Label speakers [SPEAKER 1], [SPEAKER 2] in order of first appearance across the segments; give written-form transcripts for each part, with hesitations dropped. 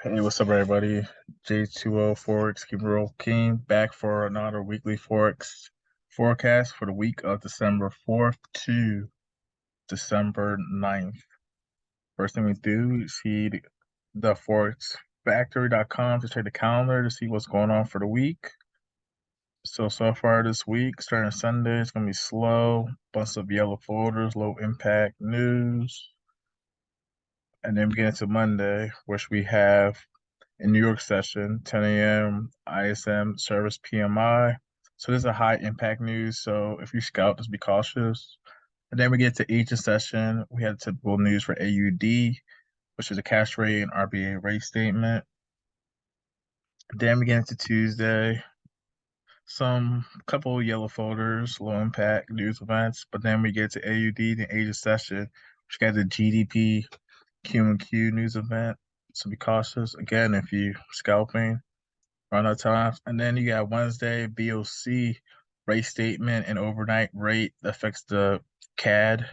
[SPEAKER 1] Hey, what's up, everybody? J2O Forex King back for another weekly Forex forecast for the week of December 4th to December 9th. First thing we do is see the forexfactory.com to check the calendar to see what's going on for the week. So far this week, starting Sunday, it's going to be slow, bunch of yellow folders, low impact news. And then we get into Monday, which we have in New York session, 10 a.m. ISM service PMI. So this is a high impact news. So if you scout, just be cautious. And then we get to Asian session. We had typical news for AUD, which is a cash rate and RBA rate statement. Then we get into Tuesday. Some couple of yellow folders, low impact news events. But then we get to AUD, the Asian session, which got the GDP Q&Q news event. So be cautious. Again, if you scalping, run out of time. And then you got Wednesday, BOC rate statement and overnight rate that affects the CAD.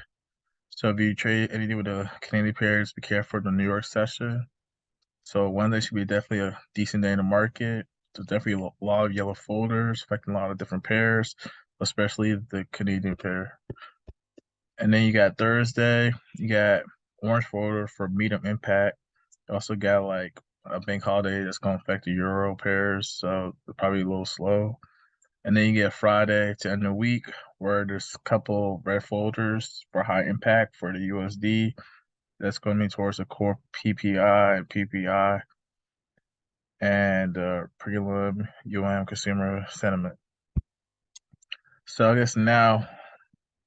[SPEAKER 1] So if you trade anything with the Canadian pairs, be careful for the New York session. So Wednesday should be definitely a decent day in the market. There's definitely a lot of yellow folders affecting a lot of different pairs, especially the Canadian pair. And then you got Thursday, you got orange folder for medium impact. You also got like a bank holiday that's going to affect the euro pairs, so they're probably a little slow. And then you get Friday to end the week where there's a couple red folders for high impact for the USD. That's going to be towards the core PPI and PPI and prelim UM consumer sentiment. So I guess now,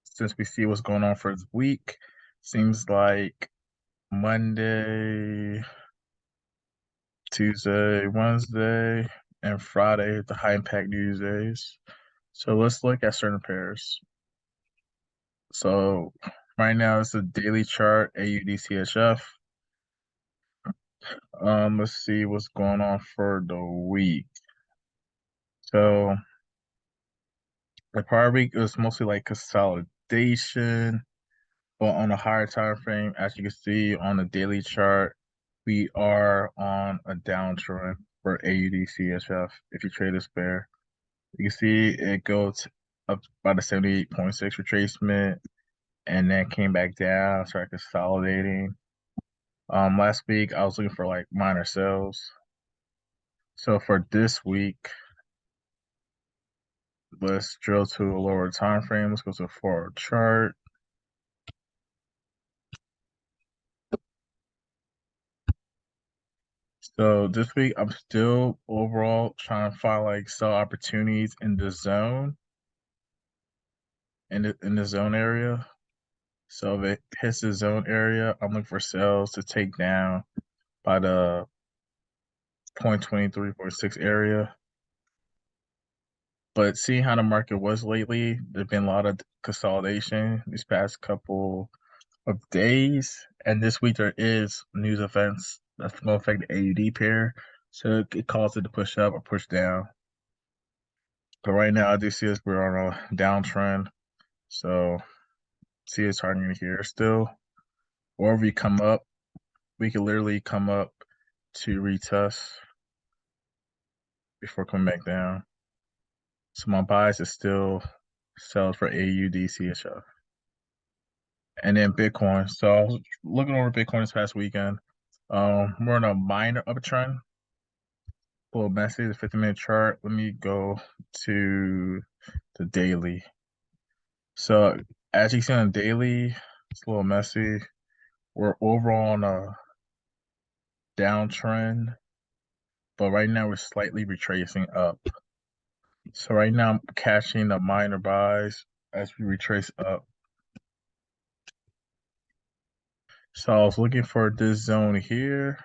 [SPEAKER 1] since we see what's going on for this week, seems like Monday, Tuesday, Wednesday, and Friday the high impact news days. So let's look at certain pairs. So right now it's a daily chart, AUD let's see what's going on for the week. So the prior week is mostly like consolidation, but on a higher time frame, as you can see on the daily chart, we are on a downtrend for AUD if you trade this pair. You can see it goes up by the 78.6 retracement and then came back down, started consolidating. Last week I was looking for like minor sells. So for this week, let's drill to a lower time frame. Let's go to a forward chart. So this week I'm still overall trying to find like sell opportunities in the zone, in the zone area. So if it hits the zone area, I'm looking for sales to take down by the 0.2346 area. But seeing how the market was lately, there's been a lot of consolidation these past couple of days. And this week there is news events that's going to affect the AUD pair. So it causes it to push up or push down. But right now I do see us we're on a downtrend. So see it's hardening here still. Or if we come up, we could literally come up to retest before coming back down. So my bias is still sells for AUD CHF. And then Bitcoin. So I was looking over Bitcoin this past weekend. We're in a minor uptrend. A little messy, the 50-minute chart. Let me go to the daily. So as you see on the daily, it's a little messy. We're overall on a downtrend, but right now we're slightly retracing up. So right now I'm catching the minor buys as we retrace up. So I was looking for this zone here,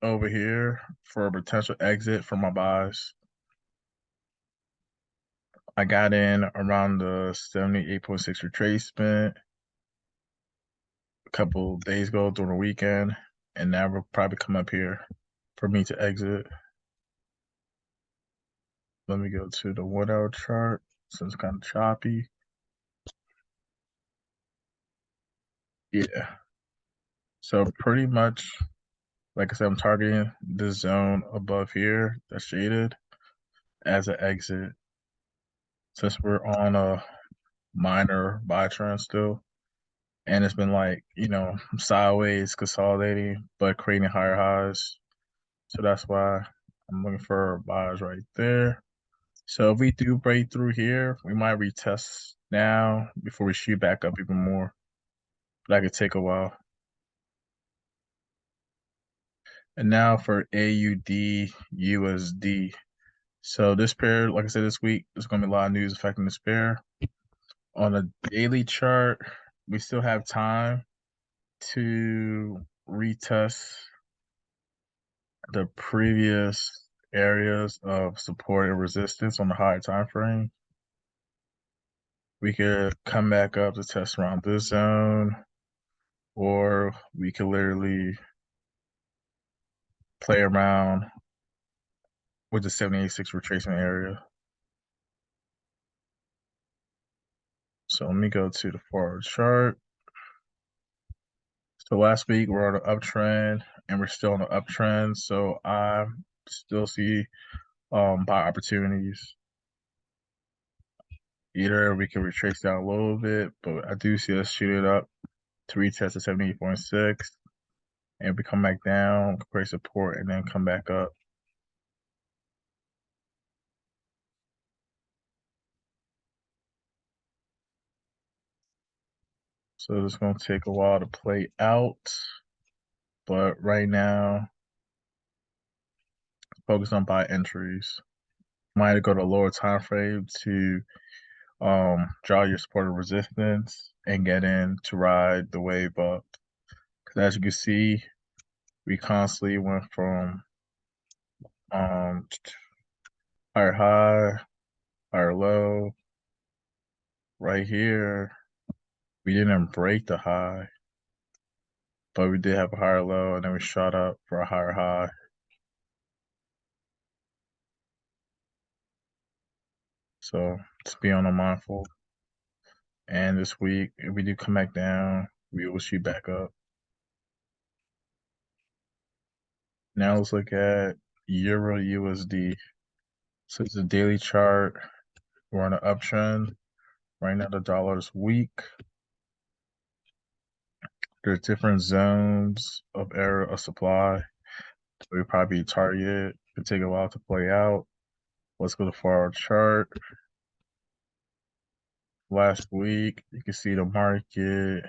[SPEAKER 1] over here, for a potential exit for my buys. I got in around the 78.6 retracement a couple days ago during the weekend, and now we'll probably come up here for me to exit. Let me go to the 1 hour chart, so it's kind of choppy. Yeah. So pretty much, like I said, I'm targeting this zone above here that's shaded as an exit. Since we're on a minor buy trend still, and it's been like, sideways consolidating, but creating higher highs. So that's why I'm looking for buys right there. So if we do break through here, we might retest now before we shoot back up even more. But that could take a while. And now for AUD USD. So this pair, like I said, this week, there's going to be a lot of news affecting this pair. On a daily chart, we still have time to retest the previous areas of support and resistance on the higher time frame. We could come back up to test around this zone, or we could literally play around with the 78.6 retracement area. So let me go to the forward chart. So last week we're on an uptrend and we're still on an uptrend. So I still see buy opportunities. Either we can retrace down a little bit, but I do see us shoot it up to retest the 78.6. And if we come back down, create support, and then come back up. So it's going to take a while to play out. But right now, focus on buy entries. Might go to a lower time frame to draw your support and resistance and get in to ride the wave up. Because as you can see, we constantly went from higher high, higher low. Right here, we didn't break the high, but we did have a higher low, and then we shot up for a higher high. So just be on the mindful. And this week, if we do come back down, we will shoot back up. Now let's look at Euro USD. So it's a daily chart. We're on an uptrend. Right now, the dollar is weak. There's different zones of area of supply. We probably targeted. It take a while to play out. Let's go to forward chart. Last week, you can see the market.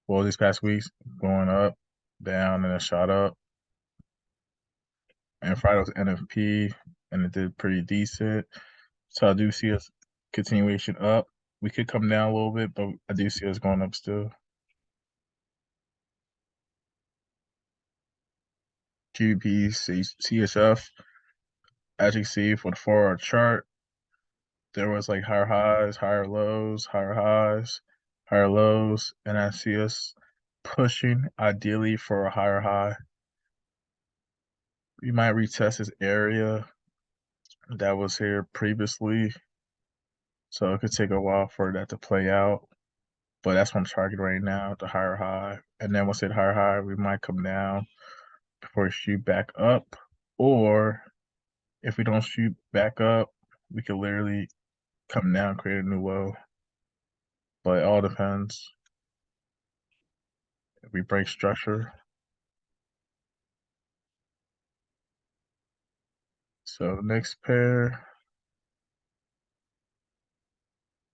[SPEAKER 1] Well, these past weeks going up, down, and it shot up. And Friday was NFP, and it did pretty decent. So I do see a continuation up. We could come down a little bit, but I do see us going up still. GBP, CSF, as you see for the 4-hour chart, there was like higher highs, higher lows, higher highs, higher lows, and I see us pushing ideally for a higher high. We might retest this area that was here previously, so it could take a while for that to play out. But that's what I'm targeting right now, the higher high. And then once it higher high, we might come down before we shoot back up. Or if we don't shoot back up, we could literally come down, create a new low. But it all depends. If we break structure. So next pair,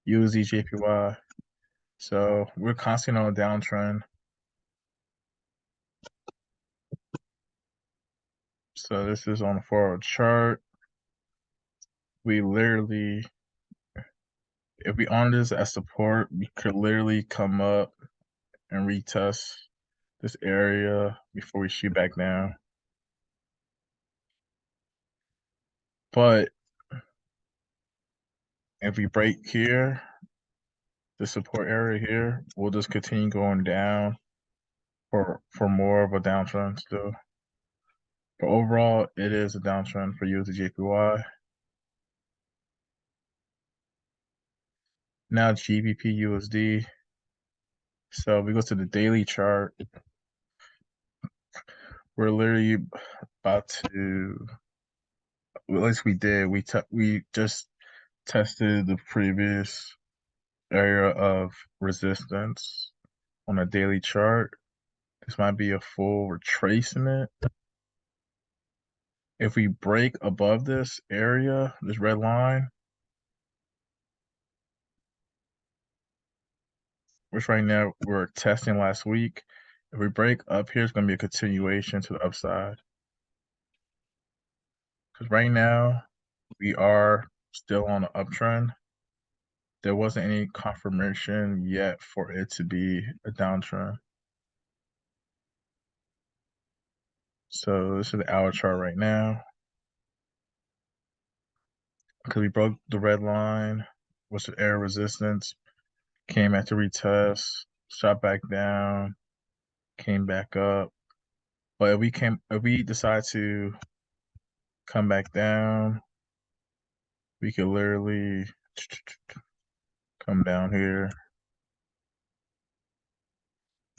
[SPEAKER 1] USD JPY. So we're constantly on a downtrend. So this is on the forward chart. We literally, if we on this as support, we could literally come up and retest this area before we shoot back down. But if we break here, the support area here, we'll just continue going down for more of a downtrend still. But overall, it is a downtrend for USD JPY. Now GBP USD. So we go to the daily chart. We're literally about to, well, at least we did. We just tested the previous area of resistance on a daily chart. This might be a full retracement. If we break above this area, this red line, which right now we're testing last week, if we break up here, it's going to be a continuation to the upside. Because right now, we are still on an uptrend. There wasn't any confirmation yet for it to be a downtrend. So this is the hour chart right now. Because we broke the red line, which is air resistance, came back to retest, shot back down, came back up. But if we decide to come back down, we could literally come down here.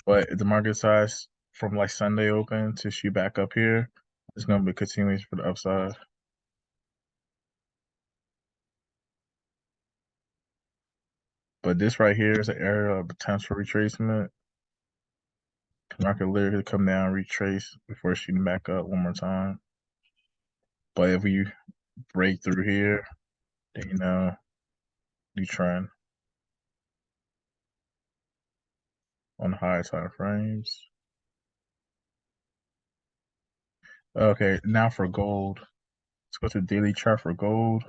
[SPEAKER 1] But if the market size from like Sunday open to shoot back up here, it's going to be continuous for the upside. But this right here is an area of potential retracement. The market literally come down, retrace before shooting back up one more time. But if we break through here, then you trend on higher time frames. Okay, now for gold. Let's go to the daily chart for gold.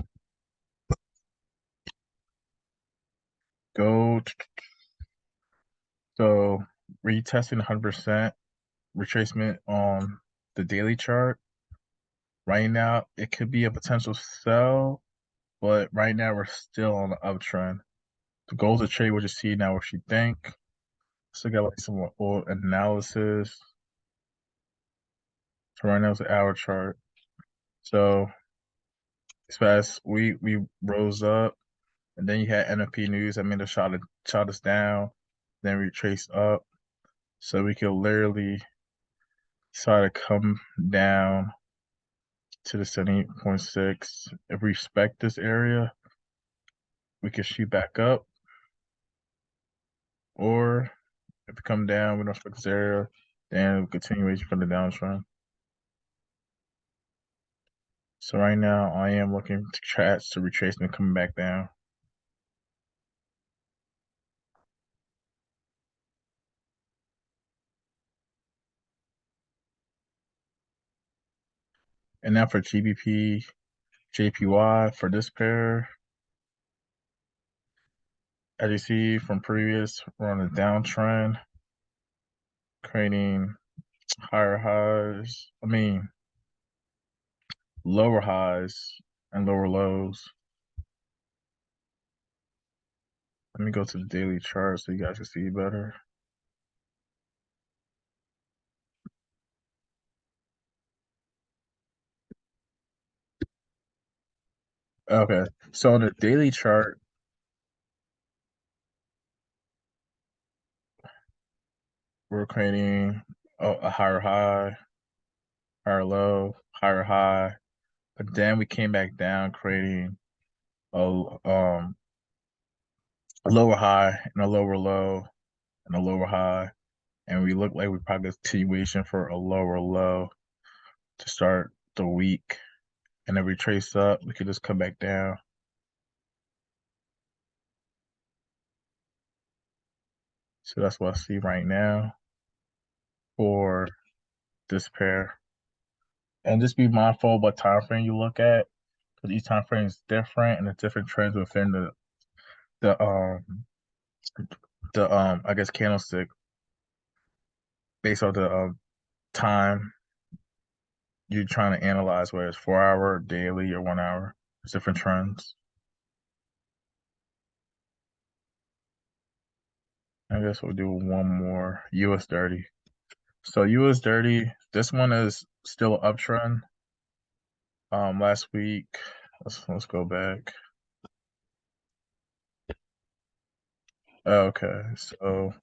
[SPEAKER 1] Gold. So retesting 100% retracement on the daily chart. Right now, it could be a potential sell, but right now we're still on the uptrend. The goals of trade, we'll just see now what you think. Still got like some more analysis. So right now it's an hour chart. So as fast we rose up, and then you had NFP news. I mean, shot us down, then retraced up. So we could literally start to come down to the 78.6. If we respect this area, we can shoot back up. Or if we come down, we don't respect this area, then continuation from the downtrend. So right now, I am looking to chats to retrace and coming back down. And now for GBP, JPY for this pair, as you see from previous, we're on a downtrend, creating higher highs. I mean, lower highs and lower lows. Let me go to the daily chart so you guys can see better. Okay, so on the daily chart, we're creating a higher high, higher low, higher high, but then we came back down, creating a lower high and a lower low and a lower high, and we look like we probably have a continuation for a lower low to start the week. And if we trace up, we could just come back down. So that's what I see right now for this pair. And just be mindful what time frame you look at, because each time frame is different and the different trends within the I guess candlestick based on the time you're trying to analyze, whether it's 4 hour, daily, or 1 hour. There's different trends. I guess we'll do one more US 30. So US 30, this one is still uptrend. Last week, let's go back. Okay, so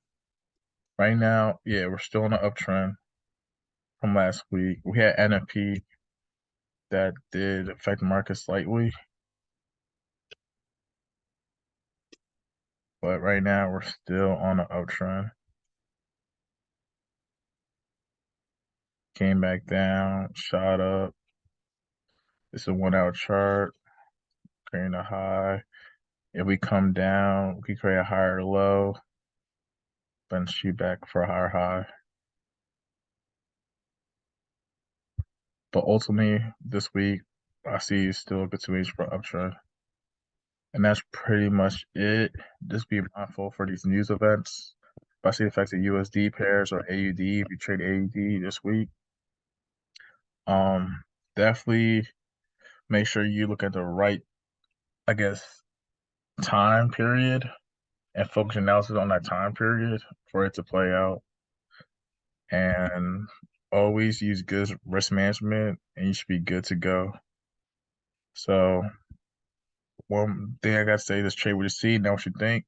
[SPEAKER 1] Right now, yeah, we're still on an uptrend from last week. We had NFP that did affect the market slightly, but right now we're still on an uptrend. Came back down, shot up. It's a 1 hour chart, creating a high. If we come down, we can create a higher low, then shoot back for a higher high. But ultimately, this week, I see still a continuation for uptrend. And that's pretty much it. Just be mindful for these news events, especially the effects of USD pairs or AUD. If you trade AUD this week, um, definitely make sure you look at the right, I guess, time period and focus analysis on that time period for it to play out. And always use good risk management, and you should be good to go. So, one thing I gotta say, this trade with the seed. Know what you think.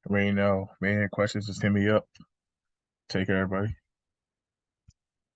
[SPEAKER 1] Already know. If any questions, just hit me up. Take care, everybody.